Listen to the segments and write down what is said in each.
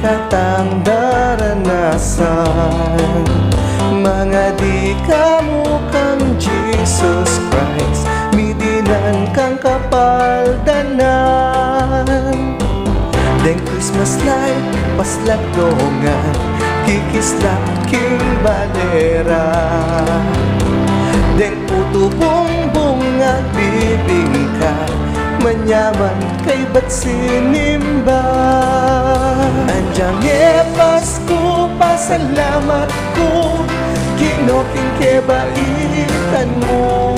katang daranasan. Mga di kamukang Jesus Christ, midinan kang kapaldanan. Deng Christmas light, paslag dongan, kikislap king balera. Deng puto bumbong at bibingka, manyaman kay ba't sinimba. Andyang Pasko, pasalamat ko, kinoking kebaitan mo.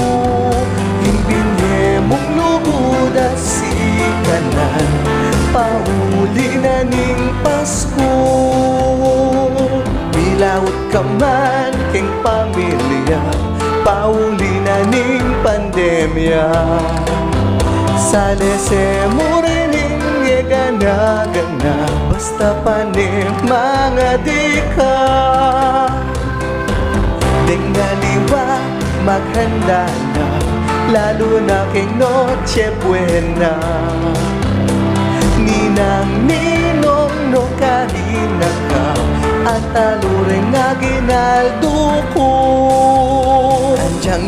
Himbinye mong lubod at sikanan, pauli na ning Pasko. Bilawot ka man king pamilya, pauli na ning pandemya. Salese mo rin gana-gana, basta panim mga di ka. Dingaliwa, maghanda na, lalo na king Noche Buena. Ninang-ninong no karina ka, at taluring na ginaldo ko. Andyang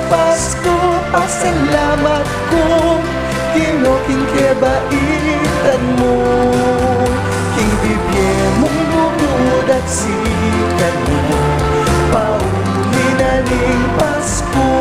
Pasko, pasalamat ko, kinoking kebaitan mo. King bibye mong bubud at sikat na, pauli na ning Pasko.